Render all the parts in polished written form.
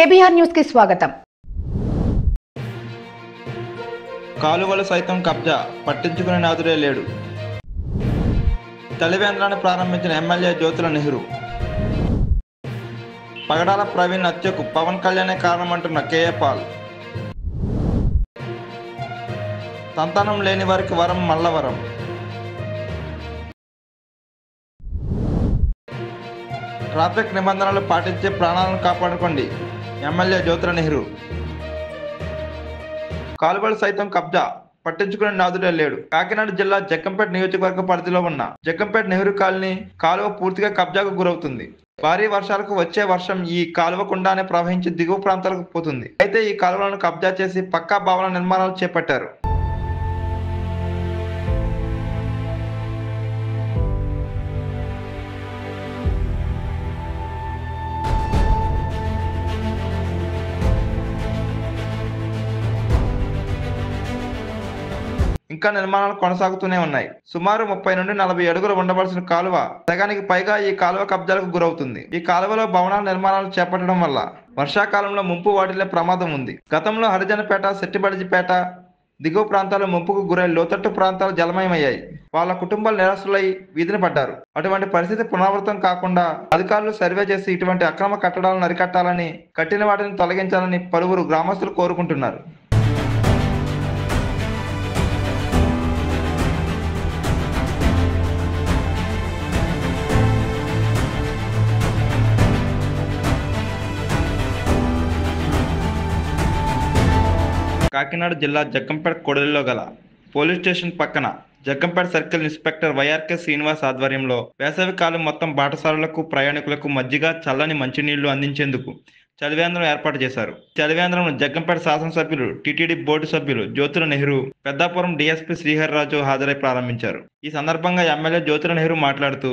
KBR news కి స్వాగతం. కాలువలు సైతం కబ్జా, పట్టించుకునే నాదుడే లేడు. చలివేంద్రాన్ని ప్రారంభించిన ఎమ్మెల్యే జ్యోతుల నెహ్రూ. పగడాల ప్రవీణ్ హత్యకు పవన్ కళ్యాణే కారణమంటున్న కేఏ పాల్. సంతానం లేని వారికి వరం మల్లవరం. ట్రాఫిక్ నిబంధనలు పాటించే ప్రాణాలను కాపాడుకోండి, ఎమ్మెల్యే జ్యోతుల నెహ్రూ. కాలువలు సైతం కబ్జా, పట్టించుకునే నాదుడే లేడు. కాకినాడ జిల్లా జగ్గంపేట నియోజకవర్గ పరిధిలో ఉన్న జగ్గంపేట నెహ్రూ కాలనీ కాలువ పూర్తిగా కబ్జాకు గురవుతుంది. భారీ వర్షాలకు వచ్చే వర్షం ఈ కాలువ కుండానే ప్రవహించి దిగువ ప్రాంతాలకు పోతుంది. అయితే ఈ కాలువలను కబ్జా చేసి పక్కా భవన నిర్మాణాలు చేపట్టారు. ఇంకా నిర్మాణాలు కొనసాగుతూనే ఉన్నాయి. సుమారు 30 నుండి 40 అడుగులు ఉండవలసిన కాలువ సగానికి పైగా ఈ కాలువ కబ్జాలకు గురవుతుంది. ఈ కాలువలో భవనాల నిర్మాణాలు చేపట్టడం వల్ల వర్షాకాలంలో ముంపు వాటిల్లే ప్రమాదం ఉంది. గతంలో హరిజనపేట, సెట్టిబడిజిపేట దిగువ ప్రాంతాలు ముంపుకు గురై లోతట్టు ప్రాంతాలు జలమయమయ్యాయి. వాళ్ళ కుటుంబాలు నిరాశ్రులై వీధిని పడ్డారు. అటువంటి పరిస్థితి పునరావృతం కాకుండా అధికారులు సర్వే చేసి ఇటువంటి అక్రమ కట్టడాలను అరికట్టాలని, కట్టిన వాటిని తొలగించాలని పలువురు గ్రామస్తులు కోరుకుంటున్నారు. కాకినాడ జిల్లా జగ్గంపేట కోడలిలో గల పోలీస్ స్టేషన్ పక్కన Jaggampeta circle inspector YRK Srinivas ఆధ్వర్యంలో వేసవి కాలం మొత్తం బాటసారులకు, ప్రయాణికులకు మజ్జిగ, చల్లని మంచినీళ్లు అందించేందుకు చలివేంద్రం ఏర్పాటు చేశారు. చలివేంద్రంలో జగ్గంపేట శాసనసభ్యులు, టీటీడీ బోర్డు సభ్యులు జ్యోతుల నెహ్రూ, పెద్దాపురం డీఎస్పీ శ్రీహరిరాజు హాజరై ప్రారంభించారు. ఈ సందర్భంగా ఎమ్మెల్యే జ్యోతుల నెహ్రూ మాట్లాడుతూ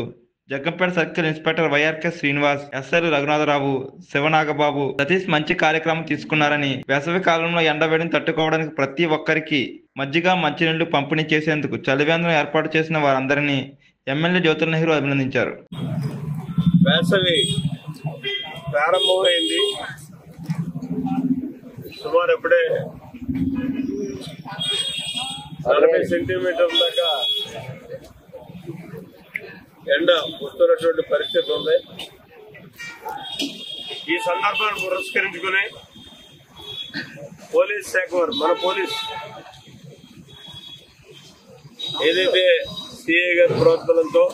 Jaggampeta circle inspector YRK Srinivas, ఎస్ఐలు రఘునాథరావు, శివనాగబాబు, సతీష్ మంచి కార్యక్రమం తీసుకున్నారని, వేసవి కాలంలో ఎండవేడిని తట్టుకోవడానికి ప్రతి ఒక్కరికి మజ్జిగ, మంచినీళ్లు పంపిణీ చేసేందుకు చలివేంద్రం ఏర్పాటు చేసిన వారందరినీ ఎమ్మెల్యే జ్యోతుల నెహ్రూ అభినందించారు. వేసవి ప్రారంభమైంది. సుమారు ఎప్పుడే 40 సెంటీమీటర్ల దాకా ఎండ వస్తున్నటువంటి పరిస్థితి ఉంది. ఈ సందర్భాన్ని పురస్కరించుకుని పోలీస్ శాఖ వారు, మన పోలీస్ ఏదైతే సిఐ గారి ప్రోత్సాహంతో,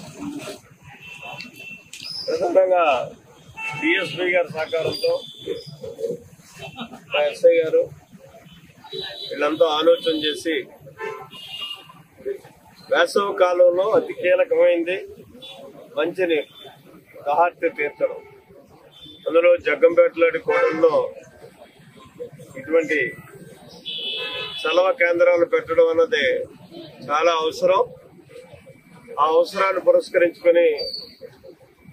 ప్రధానంగా డిఎస్పీ గారి సహకారంతో, మా ఎస్ఐ గారు వీళ్ళంతా ఆలోచన చేసి వేసవి కాలంలో అతి కీలకమైంది మంచినీరు, దాహార్తి తీర్చడం. అందులో జగ్గంపేటలోని కోటల్లో ఇటువంటి చలవ కేంద్రాలు పెట్టడం అన్నది చాలా అవసరం. ఆ అవసరాన్ని పురస్కరించుకుని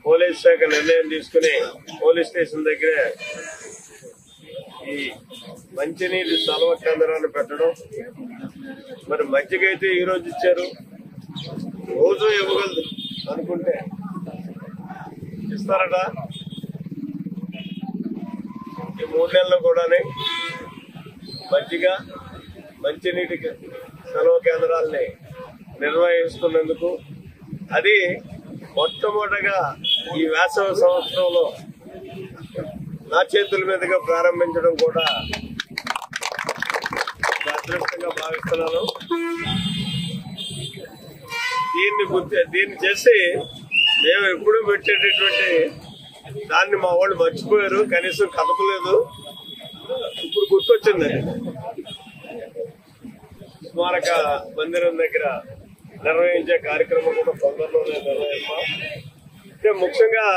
పోలీస్ శాఖ నిర్ణయం తీసుకుని పోలీస్ స్టేషన్ దగ్గరే ఈ మంచినీటి చలవ కేంద్రాలు పెట్టడం. మరి మజ్జిగ అయితే ఈరోజు ఇచ్చారు, రోజు ఇవ్వగలదు అనుకుంటే ఇస్తారట. ఈ 3 నెలల్లో కూడానే మజ్జిగ, మంచినీటి సెలవు కేంద్రాలని నిర్వహిస్తున్నందుకు, అది మొట్టమొదటిగా ఈ వేసవి సంవత్సరంలో నా చేతుల మీదుగా ప్రారంభించడం కూడా అదృష్టంగా భావిస్తున్నాను. దీన్ని చేసి మేము ఎప్పుడూ పెట్టేటటువంటి దాన్ని మా వాళ్ళు మర్చిపోయారు, కనీసం కదపలేదు. ఇప్పుడు గుర్తొచ్చింది. స్మారక మందిరం దగ్గర నిర్వహించే కార్యక్రమం కూడా తొందరలోనే నిర్వహిస్తాం. అంటే ముఖ్యంగా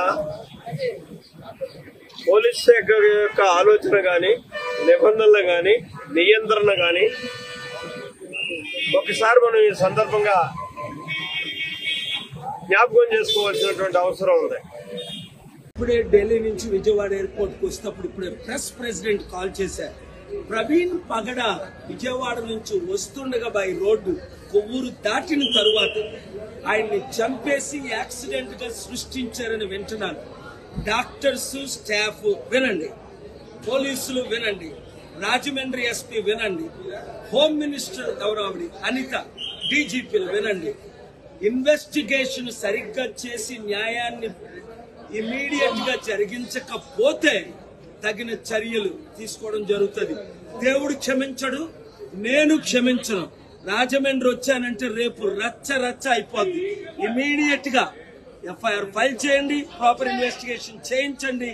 పోలీస్ శాఖ యొక్క ఆలోచన కానీ, నిబంధనలు కానీ, నియంత్రణ కానీ ఒకసారి మనం ఈ సందర్భంగా జ్ఞాపకం చేసుకోవాల్సినటువంటి అవసరం ఉంది. ఇప్పుడే ఢిల్లీ నుంచి విజయవాడ ఎయిర్పోర్ట్ కు వస్తప్పుడు ఇప్పుడే ప్రెసిడెంట్ కాల్ చేశారు. ప్రవీణ్ పగడ విజయవాడ నుంచి వస్తుండగా బై రోడ్డు కొవ్వూరు దాటిన తరువాత ఆయన్ని చంపేసి యాక్సిడెంట్ గా సృష్టించారని వింటున్నాను. డాక్టర్స్, స్టాఫ్ వినండి. పోలీసులు వినండి, రాజమండ్రి ఎస్పీ వినండి, హోమ్ మినిస్టర్ ఎవరావిడి అనిత, డీజీపీలు వినండి. ఇన్వెస్టిగేషన్ సరిగ్గా చేసి న్యాయాన్ని ఇమీడియట్ గా జరిగించకపోతే తగిన చర్యలు తీసుకోవడం జరుగుతుంది. దేవుడు క్షమించడు, నేను క్షమించను. రాజమండ్రి వచ్చానంటే రేపు రచ్చ రచ్చ అయిపోద్ది. ఇమీడియట్ గా ఎఫ్ఐఆర్ ఫైల్ చేయండి, ప్రాపర్ ఇన్వెస్టిగేషన్ చేయించండి,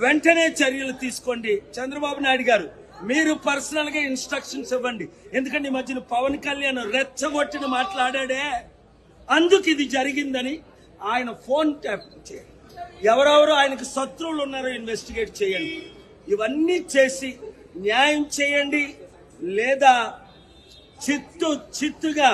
వెంటనే చర్యలు తీసుకోండి. చంద్రబాబు నాయుడు గారు మీరు పర్సనల్ గా ఇన్స్ట్రక్షన్స్ ఇవ్వండి. ఎందుకంటే ఈ మధ్యన పవన్ కళ్యాణ్ రెచ్చగొట్టిన మాట్లాడాడే, అందుకు ఇది జరిగిందని ఆయన ఫోన్ ట్యాప్ చేయండి. ఎవరెవరు ఆయనకు శత్రువులు ఉన్నారో ఇన్వెస్టిగేట్ చేయండి. ఇవన్నీ చేసి న్యాయం చేయండి, లేదా చిత్తుగా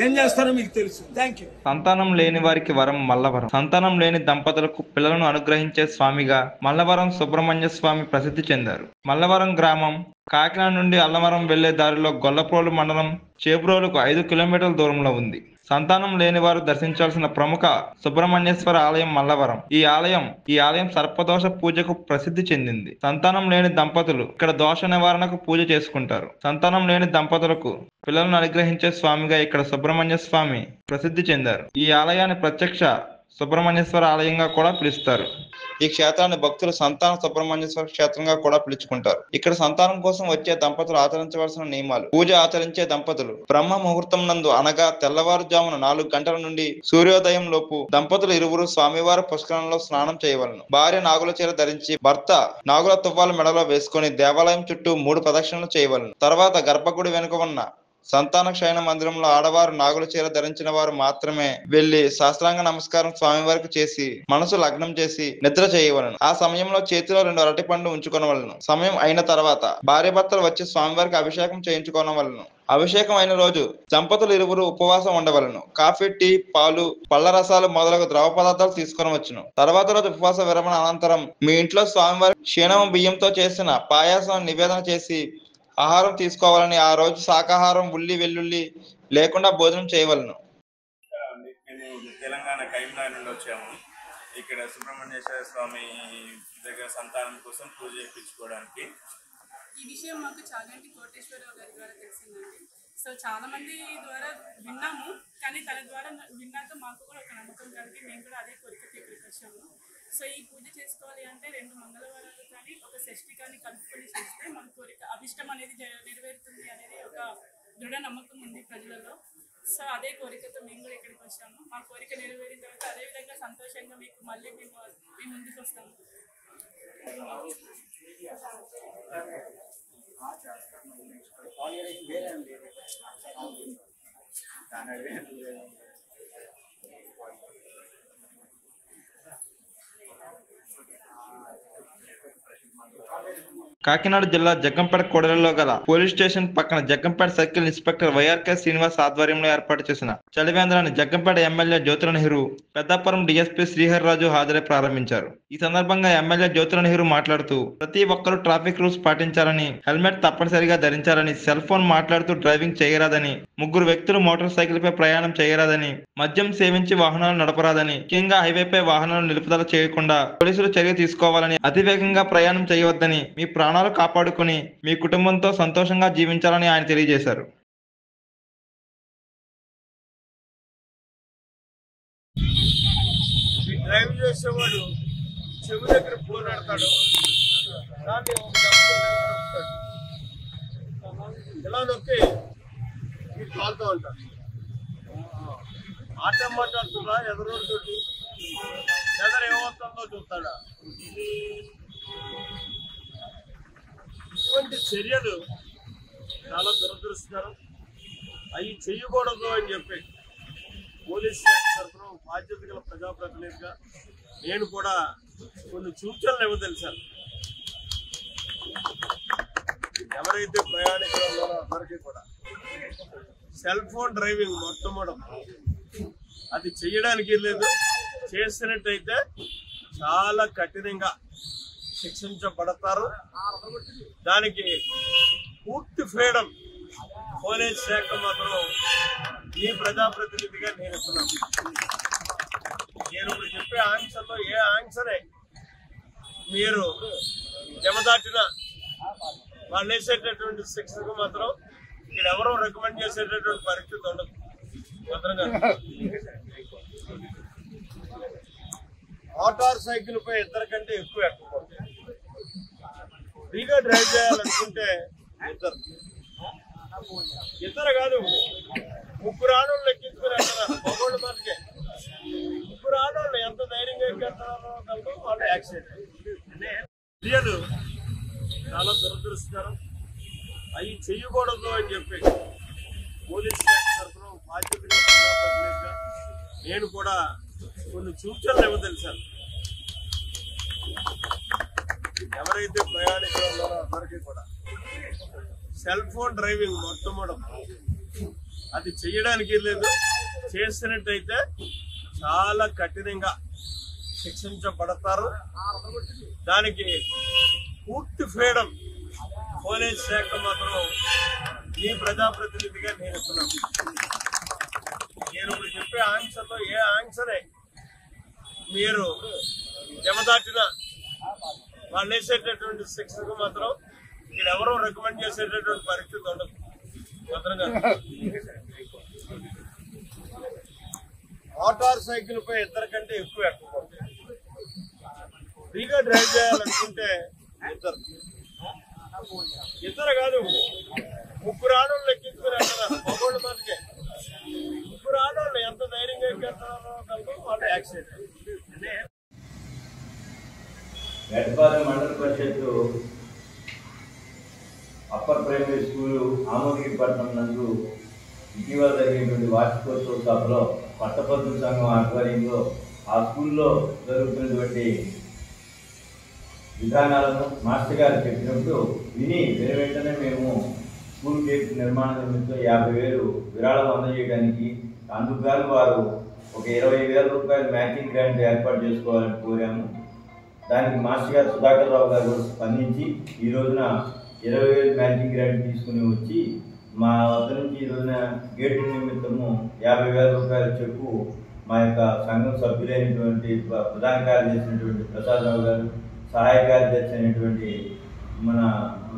ఏం చేస్తారో మీకు తెలుసు. Thank you. సంతానం లేని వారికి వరం మల్లవరం. సంతానం లేని దంపతులకు పిల్లలను అనుగ్రహించే స్వామిగా మల్లవరం సుబ్రహ్మణ్య స్వామి ప్రసిద్ధి చెందారు. మల్లవరం గ్రామం కాకినాడ నుండి అల్లవరం వెళ్లే దారిలో గొల్లప్రోలు మండలం చేబ్రోలుకు 5 కిలోమీటర్ల దూరంలో ఉంది. సంతానం లేని వారు దర్శించాల్సిన ప్రముఖ సుబ్రహ్మణ్యేశ్వర ఆలయం మల్లవరం. ఈ ఆలయం సర్పదోష పూజకు ప్రసిద్ధి చెందింది. సంతానం లేని దంపతులు ఇక్కడ దోష నివారణకు పూజ చేసుకుంటారు. సంతానం లేని దంపతులకు పిల్లలను అనుగ్రహించే స్వామిగా ఇక్కడ సుబ్రహ్మణ్య స్వామి ప్రసిద్ధి చెందారు. ఈ ఆలయాన్ని ప్రత్యక్ష సుబ్రహ్మణ్యేశ్వర ఆలయంగా కూడా పిలుస్తారు. ఈ క్షేత్రాన్ని భక్తులు సంతాన సుబ్రహ్మణ్యేశ్వర క్షేత్రంగా కూడా పిలుచుకుంటారు. ఇక్కడ సంతానం కోసం వచ్చే దంపతులు ఆచరించవలసిన నియమాలు. పూజ ఆచరించే దంపతులు బ్రహ్మ ముహూర్తం నందు అనగా తెల్లవారుజామున 4 గంటల నుండి సూర్యోదయం లోపు దంపతులు ఇరువురు స్వామివారి పుష్కరంలో స్నానం చేయవలను. భార్య నాగుల చీర ధరించి, భర్త నాగుల తువ్వాలు మెడలో వేసుకుని దేవాలయం చుట్టూ 3 ప్రదక్షిణలు చేయవలను. తర్వాత గర్భగుడి వెనుక ఉన్న సంతాన క్షయణ మందిరంలో ఆడవారు నాగుల చీర ధరించిన వారు మాత్రమే వెళ్లి శాస్త్రాంగ నమస్కారం స్వామివారికి చేసి మనసు లగ్నం చేసి నిద్ర చేయవలను. ఆ సమయంలో చేతిలో 2 అరటిపండ్లు ఉంచుకొనవలను. సమయం అయిన తర్వాత భార్య భర్తలు వచ్చి స్వామివారికి అభిషేకం చేయించుకోనవలను. అభిషేకం అయిన రోజు దంపతులు ఇరువురు ఉపవాసం ఉండవలను. కాఫీ, టీ, పాలు, పళ్ల రసాలు మొదలగు ద్రవ పదార్థాలు తీసుకొనవచ్చును. తర్వాత రోజు ఉపవాస విరమణ అనంతరం మీ ఇంట్లో స్వామివారి క్షీణం బియ్యంతో చేసిన పాయాసం నివేదన చేసి ఆహారం తీసుకోవాలని. ఆ రోజు శాకాహారం, ఉల్లి వెల్లుల్లి లేకుండా భోజనం చేయవలను. మేము తెలంగాణ కరీంనగర్ నుండి వచ్చాము. ఇక్కడ సుబ్రహ్మణ్యేశ్వర స్వామి దగ్గర సంతానం కోసం పూజ చేయించుకోవడానికి. ఈ విషయం మాకు చాగంటి కోటేశ్వరరావు గారి ద్వారా తెలిసిందండి. సో చాలా మంది ద్వారా విన్నాము, కానీ తన ద్వారా విన్నాక మాకు కూడా ఒక నమ్మకం కలిగి మేము కూడా అదే కోరికతో ఇక్కడికి వచ్చాము. సో ఈ పూజ చేసుకోవాలి అంటే 2 మంగళవారాలు కానీ ఒక షష్ఠి కానీ కలుపుకొని చేస్తే మన కోరిక అభిష్టం అనేది నెరవేరుతుంది అనేది ఒక దృఢ నమ్మకం ఉంది ప్రజలలో. సో అదే కోరికతో మేము కూడా ఇక్కడికి వచ్చాము. మా కోరిక నెరవేరిన తర్వాత అదేవిధంగా సంతోషంగా మీకు మళ్ళీ మేము ముందుకు వస్తాము. కాకినాడ జిల్లా జగ్గంపేట కూడలిలో గల పోలీస్ స్టేషన్ పక్కన Jaggampeta circle inspector YRK Srinivas ఆధ్వర్యంలో ఏర్పాటు చేసిన చలివేంద్రాన్ని జగ్గంపేట ఎమ్మెల్యే జ్యోతుల నెహ్రూ, పెద్దాపురం డీఎస్పీ శ్రీహరిరాజు హాజరై ప్రారంభించారు. ఈ సందర్భంగా ఎమ్మెల్యే జ్యోతుల నెహ్రూ మాట్లాడుతూ ప్రతి ఒక్కరూ ట్రాఫిక్ రూల్స్ పాటించాలని, హెల్మెట్ తప్పనిసరిగా ధరించాలని, సెల్ ఫోన్ మాట్లాడుతూ డ్రైవింగ్ చేయరాదని, 3 వ్యక్తులు మోటార్ సైకిల్ పై ప్రయాణం చేయరాదని, మద్యం సేవించి వాహనాలు నడపరాదని, ముఖ్యంగా హైవేపై వాహనాలు నిలుపుదల చేయకుండా పోలీసులు చర్య తీసుకోవాలని, అతివేగంగా ప్రయాణం చేయవద్దని, మీ ప్రాణాలు కాపాడుకుని మీ కుటుంబంతో సంతోషంగా జీవించాలని ఆయన తెలియజేశారు. డ్రైవ్ చేసేవాడు చెవి దగ్గర పోరాడతాడు, దాన్ని ఇలా నొక్కి మీరు కాలుతూ ఉంటారు. ఆటం మాట్లాడుతున్నా ఎదురుతోటి ఎదురు ఏమవుతుందో చూస్తాడా. ఇటువంటి చర్యలు చాలా దురదృష్టకరం. అవి చెయ్యకూడదు అని చెప్పి పోలీస్ శాఖ తరఫున బాధ్యత గల ప్రజాప్రతినిధిగా నేను కూడా కొన్ని సూచనలు ఇవ్వదలిచాను. ఎవరైతే ప్రయాణికులు ఉన్నారో అందరికీ కూడా సెల్ ఫోన్ డ్రైవింగ్ మొట్టమొదటి అది చెయ్యడానికి లేదు. చేసినట్టయితే చాలా కఠినంగా శిక్షించబడతారు. దానికి పూర్తి ఫ్రీడమ్ పోలీస్ శాఖ మాత్రం ఈ ప్రజాప్రతినిధిగా నేను ఇస్తున్నాను. నేను ఇప్పుడు చెప్పే ఆంక్షల్లో ఏ ఆంక్షనే మీరు జమదాటిన వాళ్ళు వేసేటటువంటి శిక్షకు మాత్రం ఇక్కడ ఎవరో రికమెండ్ చేసేటటువంటి పరిస్థితి ఉండదు. భద్రంగా మోటార్ సైకిల్ పై ఇద్దరు కంటే ఎక్కువ ఎక్కకూడదు. ఫ్రీగా డ్రైవ్ చేయాలనుకుంటే ఇద్దరు కాదు, ముగ్గురు ఆడవాళ్ళు ఎక్కించుకుని వెళ్తున్నారు. మగోళ్ళు మనకే ముగ్గురు ఆడవాళ్ళు ఎంత ధైర్యంగా ఎక్కేస్తున్నారో వాళ్ళు యాక్సిడెంట్. చర్యలు చాలా దురదృష్టకరం. అవి చెయ్యకూడదు అని చెప్పి పోలీస్ శాఖ తరఫున బాధ్యతగా ప్రజాప్రతినిధిగా నేను కూడా కొన్ని సూచనలు ఇవ్వదలిచాను. ఎవరైతే ప్రయాణికులు ఉన్నారో అందరికీ కూడా సెల్ ఫోన్ డ్రైవింగ్ మొట్టమొదటి అది చెయ్యడానికి లేదు. చేసినట్టయితే చాలా కఠినంగా శిక్షించబడతారు. దానికి పూర్తి ఫ్రీడమ్ పోలీస్ శాఖ మాత్రం ఈ ప్రజాప్రతినిధిగా నేను ఇస్తున్నాను. నేను ఇప్పుడు చెప్పే ఆంక్షలో ఏ ఆంక్షనే మీరు జమదాటిన వాళ్ళు వేసేటటువంటి శిక్షకు మాత్రం ఇక్కడ ఎవరో రికమెండ్ చేసేటటువంటి పరిస్థితి ఉండదు. భద్రంగా మోటార్ సైకిల్ పై ఇద్దరు కంటే ఎక్కువ ఎక్కకూడదు. ఫ్రీగా డ్రైవ్ చేయాలనుకుంటే ఇద్దరు కాదు, ముగ్గురు ఆడవాళ్ళు ఎక్కించుకుని వెళ్తున్నారు. మగోళ్ళు మనకే ముగ్గురు ఆడవాళ్ళు ఎంత ధైర్యంగా ఎక్కేస్తున్నారో వాళ్ళు యాక్సిడెంట్. గడ్పాలెం మండల పరిషత్తు అప్పర్ ప్రైమరీ స్కూలు ఆమోదగిరిపట్నం నందు ఇటీవల జరిగినటువంటి వార్షికోత్సవ సభలో పట్టభద్రుల సంఘం ఆధ్వర్యంలో ఆ స్కూల్లో జరుగుతున్నటువంటి విధానాలను మాస్టర్ గారు చెప్పినప్పుడు విని వెంటనే మేము స్కూల్ గేట్ నిర్మాణ నిమిత్తం 50,000 విరాళం అందజేయడానికి, అందుకు గాను వారు ఒక 20,000 రూపాయలు మ్యాచింగ్ గ్రాంట్ ఏర్పాటు చేసుకోవాలని కోరాము. దానికి మాస్టర్ గారు సుధాకర్ రావు గారు కూడా స్పందించి ఈ రోజున 20,000 మ్యాచింగ్ గ్రాంట్ తీసుకుని వచ్చి మా వద్ద నుంచి ఈ రోజున గేటు నిమిత్తము 50,000 రూపాయల చెక్కు మా యొక్క సంఘం సభ్యులైనటువంటి ప్రధాన కార్యదర్శి అయినటువంటి ప్రసాదరావు గారు, సహాయ కార్యదర్శి అయినటువంటి మన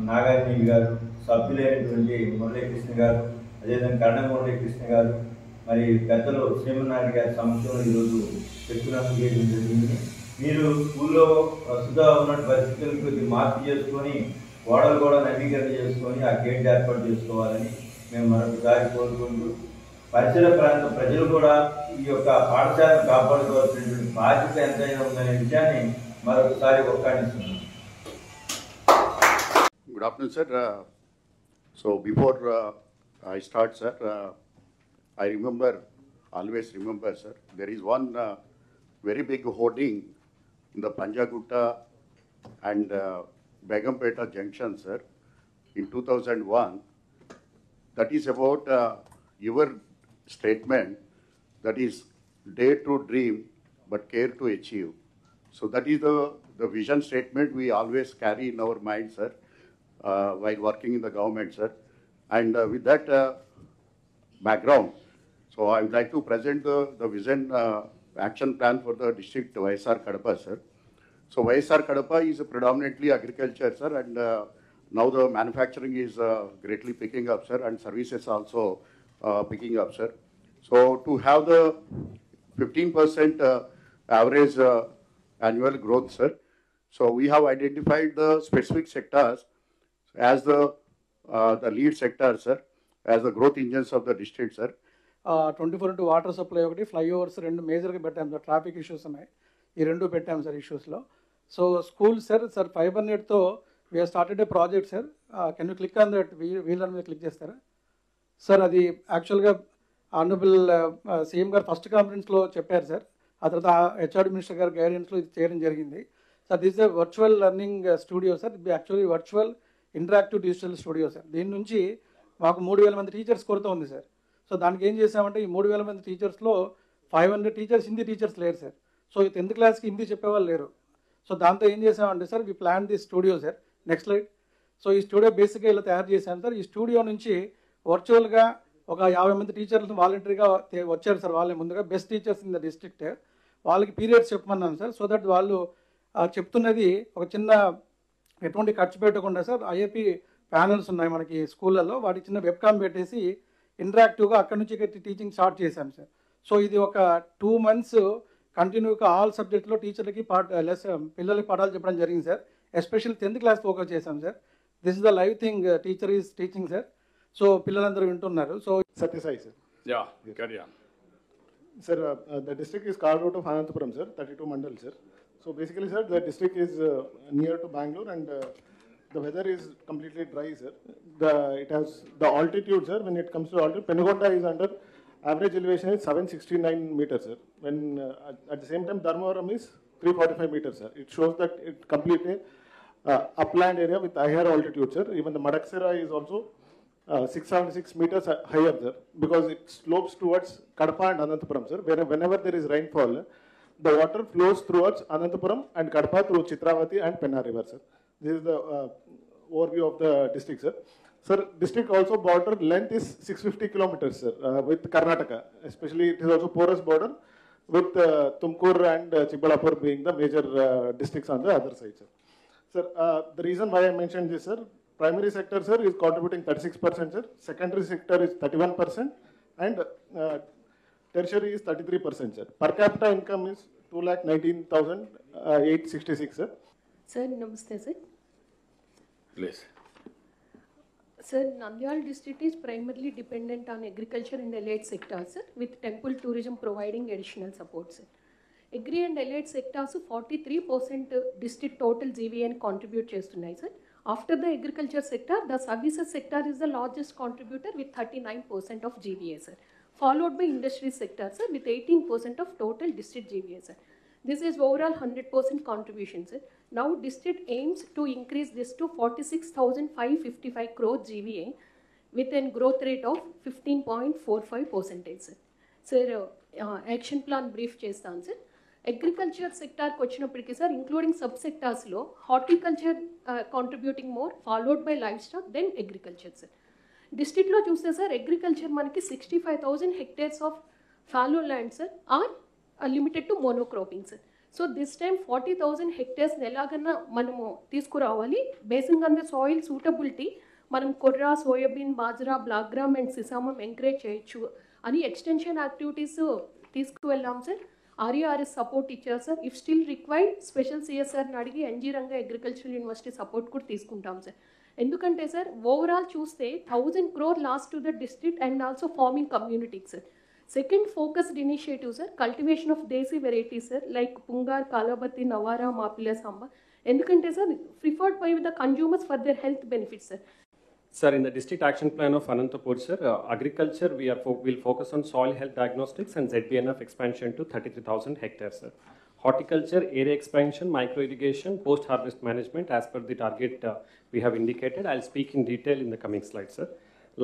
నాగార్జున గారు, సభ్యులైనటువంటి మురళీకృష్ణ గారు, అదేవిధంగా కర్ణ మురళీకృష్ణ గారు, మరి పెద్దలు శ్రీమన్నారాయణ గారి సమక్షంలో ఈరోజు చెక్కులను చేయడం జరిగింది. మీరు స్కూల్లో ప్రస్తుతం ఉన్న పరిస్థితులను కొద్దిగా మార్పు చేసుకొని గోడలు కూడా నవీకరణ చేసుకొని ఆ గేట్ ఏర్పాటు చేసుకోవాలని మేము మరొకసారి కోరుకుంటూ పరిసర ప్రాంత ప్రజలు కూడా ఈ యొక్క పాఠశాలను కాపాడుకోవాల్సినటువంటి బాధ్యత ఎంతైనా ఉందనే విషయాన్ని మరొకసారి ఒక్కాడిస్తున్నాం. Good afternoon, sir. So before I start, sir, I always remember, sir, there is one very big hoarding in the Panjagutta and Begumpeta junction, sir, in 2001. That is about your statement, that is dare to dream but care to achieve. So that is the vision statement we always carry in our mind, sir, while working in the government, sir. And with that background, so I would like to present the vision action plan for the district YSR Kadapa, sir. So YSR Kadapa is predominantly agriculture, sir, and now the manufacturing is greatly picking up, sir, and services also picking up, sir. So to have the 15% average annual growth, sir. So we have identified the specific sectors as the lead sectors, sir, as the growth engines of the district, sir. 24 water supply ఒకటి, flyovers 2 మేజర్గా పెట్టాము sir. Traffic issues ఉన్నాయి, ఈ 2 పెట్టాము sir ఇష్యూస్లో. So school sir fiber నెట్తో we started a project sir. Can you click on that వీళ్ళ మీద క్లిక్ చేస్తారా సార్? అది యాక్చువల్గా ఆనరబుల్ సీఎం గారు ఫస్ట్ కాన్ఫరెన్స్లో చెప్పారు సార్. ఆ తర్వాత హెచ్ఆర్డి మినిస్టర్ గారి గైడెన్స్లో ఇది చేయడం జరిగింది sir. This a virtual learning studio sir. ఇది actually virtual interactive digital studio sir. దీని నుంచి మాకు 3,000 మంది టీచర్స్ కొరత ఉంది సార్. సో దానికి ఏం చేసామంటే ఈ 3,000 మంది టీచర్స్లో 500 టీచర్స్ హిందీ టీచర్స్ లేరు సార్. సో 10th క్లాస్కి హిందీ చెప్పేవాళ్ళు లేరు. సో దాంతో ఏం చేసామంటే sir, we plan the studio sir. Next slide. So ఈ స్టూడియో బేసిక్గా ఇలా తయారు చేశాను సార్. ఈ స్టూడియో నుంచి వర్చువల్గా ఒక 50 మంది టీచర్లు వాలంటరీగా వచ్చారు సార్. వాళ్ళే ముందుగా best teachers in the district వాళ్ళకి పీరియడ్స్ చెప్పమన్నాను సార్. సో దట్ వాళ్ళు చెప్తున్నది ఒక చిన్న ఎటువంటి ఖర్చు పెట్టకుండా సార్ ఐఏపీ ప్యానల్స్ ఉన్నాయి మనకి స్కూళ్ళల్లో, వాటి చిన్న వెబ్కామ్ పెట్టేసి ఇంటరాక్టివ్గా అక్కడి నుంచి టీచింగ్ స్టార్ట్ చేశాం సార్. సో ఇది ఒక 2 months కంటిన్యూగా ఆల్ సబ్జెక్ట్లో టీచర్లకి పిల్లలకి పాఠాలు చెప్పడం జరిగింది sir. Especially 10th class focus చేశాం sir. This is the live thing teacher is teaching sir. So పిల్లలందరూ వింటున్నారు. So Satyasai, sir. Yeah, carry on. Sir, the district is carved out of Ananthapuram, sir, 32 mandal, sir. So basically, sir, the district is near to Bangalore, and the weather is completely dry, sir. It has the altitude, sir. When it comes to altitude, Penugonda is under average elevation is 769 meters, sir. When at the same time, Dharmavaram is 345 meters, sir. It shows that it completely upland area with higher altitude, sir. Even the Madaksara is also 676 meters higher, sir, because it slopes towards Kadapa and Ananthapuram, sir. Whenever there is rainfall, the water flows towards Ananthapuram and Kadapa through Chitravati and Penna River, sir. This is the overview of the district, sir. Sir, district also border length is 650 kilometers, sir, with Karnataka. Especially it is also porous border with Tumkur and Chikbalapur being the major districts on the other side, sir. Sir, the reason why I mentioned this, sir, primary sector, sir, is contributing 36%, sir. Secondary sector is 31%, and tertiary is 33%, sir. Per capita income is 2,19,866, sir. Sir, namaste, sir. Please. Sir, Nandyal district is primarily dependent on agriculture and allied sectors, sir, with temple tourism providing additional support, sir. Agri and allied sectors 43% district total GVN contribute చేస్తున్నాయి, sir. After the agriculture sector, the services sector is the largest contributor with 39% of GVA, sir. Followed by industry sector, sir, with 18% of total district GVA, sir. This is overall 100% contribution, sir. Now district aims to increase this to 46,555 crore GVA with a growth rate of 15.45%, sir. Sir, action plan brief చేస్తాను, sir. Agriculture సెక్టార్కి వచ్చినప్పటికీ sir, including sub సెక్టార్స్లో horticulture contributing more, followed by livestock, then agriculture, sir. డిస్ట్రిక్ట్లో చూస్తే sir, agriculture మనకి 65,000 hectares fallow land, sir, are limited to monocropping, sir. So this time 40,000 hectares ఎలాగన్నా మనము తీసుకురావాలి. Basing on the soil suitability మనం కొర్రా, soyabean, bajra, black gram and sesamum encourage చేయొచ్చు అని ఎక్స్టెన్షన్ యాక్టివిటీస్ తీసుకువెళ్ళాం, సార్. RERS సపోర్ట్ ఇచ్చారు, sir. If still required special CSRని అడిగి NG Ranga agricultural university support కూడా తీసుకుంటాం, సార్. ఎందుకంటే సార్, ఓవరాల్ చూస్తే 1,000 crore lost to the district and also farming కమ్యూనిటీకి, sir. Second focused initiative, sir, cultivation of desi varieties, sir, like Poongar, Kalabhatti, Navara, Mappillai, Samba. ఎందుకంటే sir, preferred by the consumers for their health benefits, sir. Sir, in the district action plan of Anantapur, sir, agriculture, will focus on soil health diagnostics and ZBNF expansion to 33,000 hectares, sir. Horticulture, area expansion, micro irrigation, post-harvest management as per the target we have indicated. I'll speak in detail in the coming slides, sir.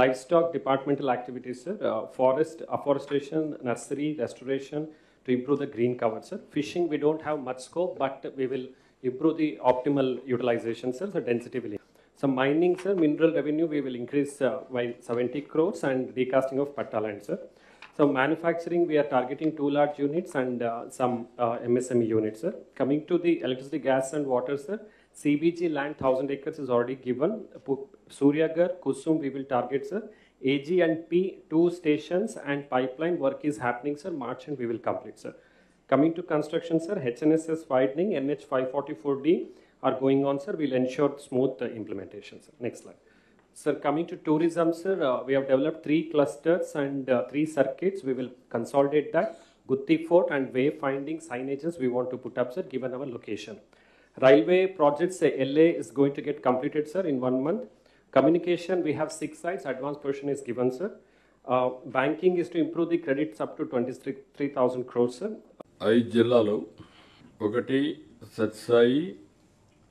Livestock departmental activities, sir. Forest, afforestation, nursery, restoration to improve the green cover, sir. Fishing, we don't have much scope, but we will improve the optimal utilization, sir, so density will. So mining, sir, mineral revenue, we will increase by 70 crores and recasting of patta land, sir. So manufacturing, we are targeting 2 large units and some MSME units, sir. Coming to the electricity, gas and water, sir, CBG land 1,000 acres is already given. Suryagar, Kusum, we will target, sir. AG and P, 2 stations and pipeline work is happening, sir. March and we will complete, sir. Coming to construction, sir, HNSS widening, NH 544D, are going on, sir. We'll ensure smooth implementation, sir. Next slide. Sir, coming to tourism, sir, we have developed 3 clusters and 3 circuits. We will consolidate that. Gutti Fort and wayfinding signages we want to put up, sir, given our location. Railway projects, LA is going to get completed, sir, in 1 month. Communication, we have 6 sites. Advance portion is given, sir. Banking is to improve the credits up to 23,000 crores, sir. 5 జిల్లాలు, ఒకటి సత్సాయి,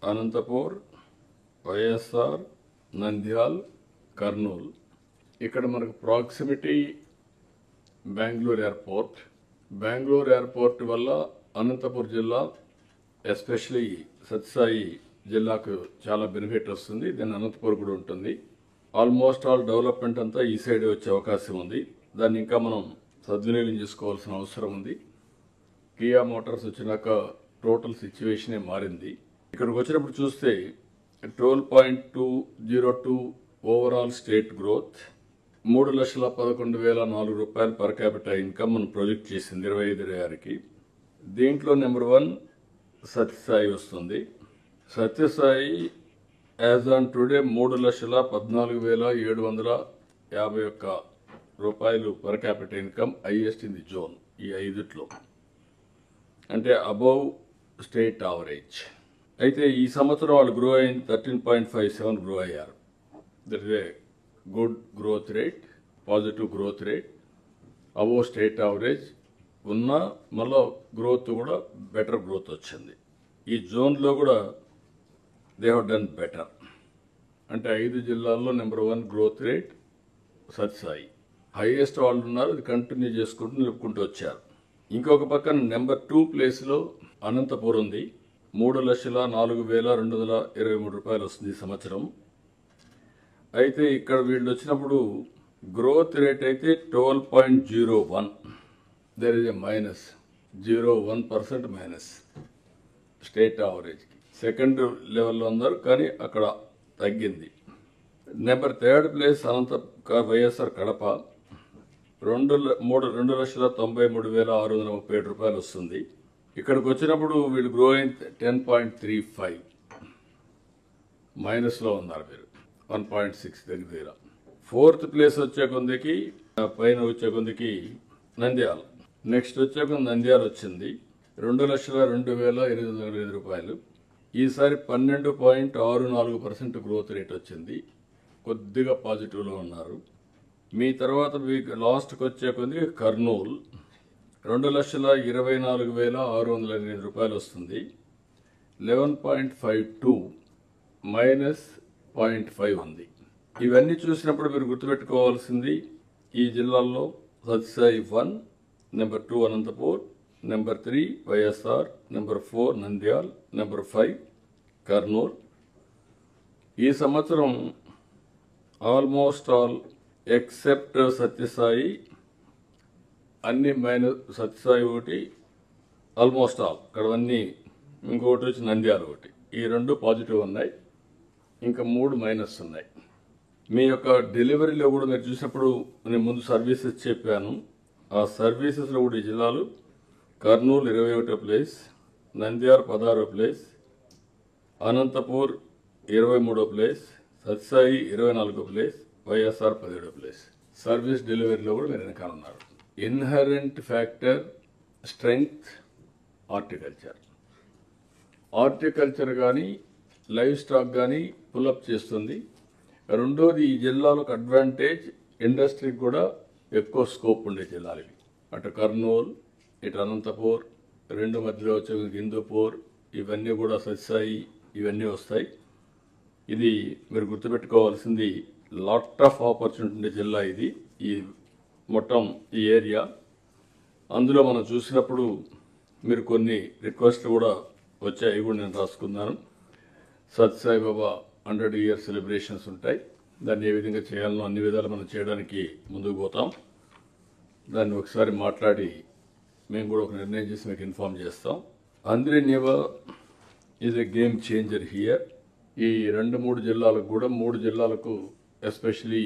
అనంతపూర్, వైఎస్ఆర్, నంద్యాల్, కర్నూలు. ఇక్కడ మనకు proximity Bengaluru airport వల్ల అనంతపూర్ జిల్లా, especially సత్సాయి జిల్లాకు చాలా benefit వస్తుంది. Then Anantapur కూడా ఉంటుంది. ఆల్మోస్ట్ ఆల్ డెవలప్మెంట్ అంతా ఈ సైడ్ వచ్చే అవకాశం ఉంది. దాన్ని ఇంకా మనం సద్వినియోగం చేసుకోవాల్సిన అవసరం ఉంది. కియా మోటార్స్ వచ్చినాక టోటల్ సిచ్యువేషనే మారింది. ఇక్కడికి వచ్చినప్పుడు చూస్తే 12.202 ఓవరాల్ స్టేట్ గ్రోత్, 3,11,400 రూపాయలు పర్ క్యాపిటల్ ఇన్కమ్ మనం ప్రొజెక్ట్ చేసింది 25-26కి. దీంట్లో నెంబర్ 1 సత్యసాయి వస్తుంది. సత్యసాయి యాజ్ ఆన్ టుడే 3,14,751 రూపాయలు per capital income, highest in the zone ఈ 5ట్లో, అంటే అబౌవ్ స్టేట్ యావరేజ్. అయితే ఈ సంవత్సరం వాళ్ళు గ్రో అయింది 13.57 గ్రో అయ్యారు. That is a good growth rate, positive growth rate, above state average ఉన్న మళ్ళీ గ్రోత్ కూడా బెటర్ గ్రోత్ వచ్చింది. ఈ జోన్లో కూడా దే హ్యావ్ డన్ బెటర్. అంటే 5 జిల్లాల్లో number 1 growth rate Sathyasai, highest వాళ్ళు ఉన్నారు. అది కంటిన్యూ చేసుకుంటూ నిలుపుకుంటూ వచ్చారు. ఇంకొక పక్కన నెంబర్ 2 ప్లేస్లో అనంతపూర్ ఉంది. 3,04,223 రూపాయలు వస్తుంది ఈ సంవత్సరం. అయితే ఇక్కడ వీళ్ళు వచ్చినప్పుడు గ్రోత్ రేట్ అయితే 12.01, there is a minus 0.01% minus state యావరేజ్కి. సెకండ్ లెవెల్లో ఉన్నారు కానీ అక్కడ తగ్గింది. నెంబర్ 3 ప్లేస్ వైఎస్ఆర్ కడప, 2,93,637 రూపాయలు వస్తుంది. ఇక్కడికి వచ్చినప్పుడు వీళ్ళు గ్రో అయింది 10.35, మైనస్లో ఉన్నారు మీరు 1.6 దగ్గర. 4th ప్లేస్ వచ్చే కొందికి పైన వచ్చే కొందికి నంద్యాల, నెక్స్ట్ వచ్చే కొంది నంద్యాల వచ్చింది 2,02,805 రూపాయలు. ఈసారి 12.64% గ్రోత్ రేట్ వచ్చింది. కొద్దిగా పాజిటివ్లో ఉన్నారు. మీ తర్వాత మీకు లాస్ట్కి వచ్చే కొద్దిగా కర్నూలు 2,24,608 రూపాయలు వస్తుంది, 11.52 మైనస్ 0.5 ఉంది. ఇవన్నీ చూసినప్పుడు మీరు గుర్తుపెట్టుకోవాల్సింది ఈ జిల్లాల్లో Sathyasai 1, number 2 Anantapur, number 3 YSR, number 4 Nandyal, number 5 Kurnool. ఈ సంవత్సరం ఆల్మోస్ట్ ఆల్ ఎక్సెప్ట్ సత్యసాయి అన్ని మైనస్, సత్యసాయి ఒకటి ఆల్మోస్ట్ ఆల్ ఇక్కడ అన్నీ, ఇంకొకటి వచ్చి నంద్యాల ఒకటి, ఈ 2 పాజిటివ్ ఉన్నాయి, ఇంకా 3 మైనస్ ఉన్నాయి. మీ యొక్క డెలివరీలో కూడా మీరు చూసినప్పుడు నేను ముందు సర్వీసెస్ చెప్పాను. ఆ సర్వీసెస్లో కూడా ఈ జిల్లాలు కర్నూలు 21వ ప్లేస్, నంద్యాల 16వ ప్లేస్, అనంతపూర్ 23వ ప్లేస్, సత్యసాయి 24వ ప్లేస్, వైఎస్ఆర్ 17వ ప్లేస్. సర్వీస్ డెలివరీలో కూడా మీరు వెనకాల ఉన్నారు. ఇన్హరెంట్ ఫ్యాక్టర్ స్ట్రెంగ్త్ హార్టికల్చర్ కానీ లైవ్ స్టాక్ కానీ పుల్అప్ చేస్తుంది. రెండోది ఈ జిల్లాలకు అడ్వాంటేజ్, ఇండస్ట్రీకి కూడా ఎక్కువ స్కోప్ ఉండే జిల్లాలు ఇవి. అటు కర్నూలు, ఇటు అనంతపూర్, 2 మధ్యలో వచ్చే హిందూపూర్, ఇవన్నీ కూడా సత్యసాయి ఇవన్నీ వస్తాయి. ఇది మీరు గుర్తుపెట్టుకోవాల్సింది. లాట్ ఆఫ్ ఆపర్చునిటీ ఉండే జిల్లా ఇది, ఈ మొత్తం ఈ ఏరియా. అందులో మనం చూసినప్పుడు మీరు కొన్ని రిక్వెస్ట్లు కూడా వచ్చాయి, అవి కూడా నేను రాసుకున్నాను. సత్యసాయి బాబా 100 year సెలబ్రేషన్స్ ఉంటాయి. దాన్ని ఏ విధంగా చేయాలనో అన్ని విధాలు మనం చేయడానికి ముందుకు పోతాం. దాన్ని ఒకసారి మాట్లాడి మేము కూడా ఒక నిర్ణయం చేసి మీకు ఇన్ఫార్మ్ చేస్తాం. ఆంధ్రే నివా is a game changer here. ఈ 2-3 జిల్లాలకు కూడా, 3 జిల్లాలకు ఎస్పెషలీ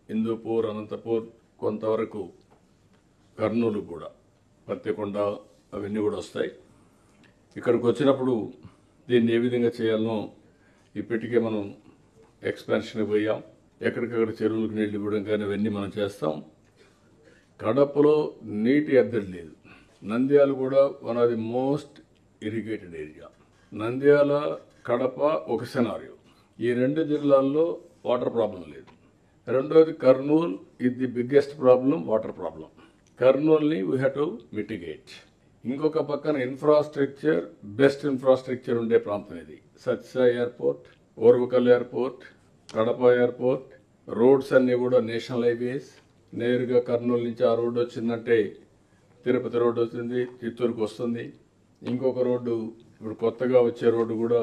హిందూపూర్, అనంతపూర్, కొంతవరకు కర్నూలు కూడా, పత్తికొండ అవన్నీ కూడా వస్తాయి. ఇక్కడికి వచ్చినప్పుడు దీన్ని ఏ విధంగా చేయాలనో ఇప్పటికే మనం ఎక్స్పాన్షన్ పోయాం. ఎక్కడికక్కడ చెరువులకు నీళ్లు ఇవ్వడం కానీ అవన్నీ మనం చేస్తాం. కడపలో నీటి ఎద్దడి లేదు. నంద్యాల కూడా one of the most irrigated area. Nandyal, Kadapa ఒక సినారియో. ఈ 2 జిల్లాల్లో వాటర్ ప్రాబ్లం లేదు. రెండోది కర్నూలు ఇది the biggest problem, water problem. కర్నూలుని వీ హ్యావ్ టు మిటిగేట్. ఇంకొక పక్కన ఇన్ఫ్రాస్ట్రక్చర్, బెస్ట్ ఇన్ఫ్రాస్ట్రక్చర్ ఉండే ప్రాంతం ఇది. Satyasai airport, Orvakal airport, Kadapa airport, roads అన్నీ కూడా నేషనల్ హైవేస్. నేరుగా కర్నూలు నుంచి ఆ రోడ్డు వచ్చిందంటే తిరుపతి రోడ్డు వస్తుంది, చిత్తూరుకు వస్తుంది. ఇంకొక రోడ్డు ఇప్పుడు కొత్తగా వచ్చే రోడ్డు కూడా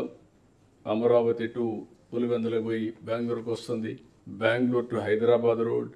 అమరావతి టు పులివెందులకు పోయి బెంగళూరుకు వస్తుంది. Bengaluru to Hyderabad road,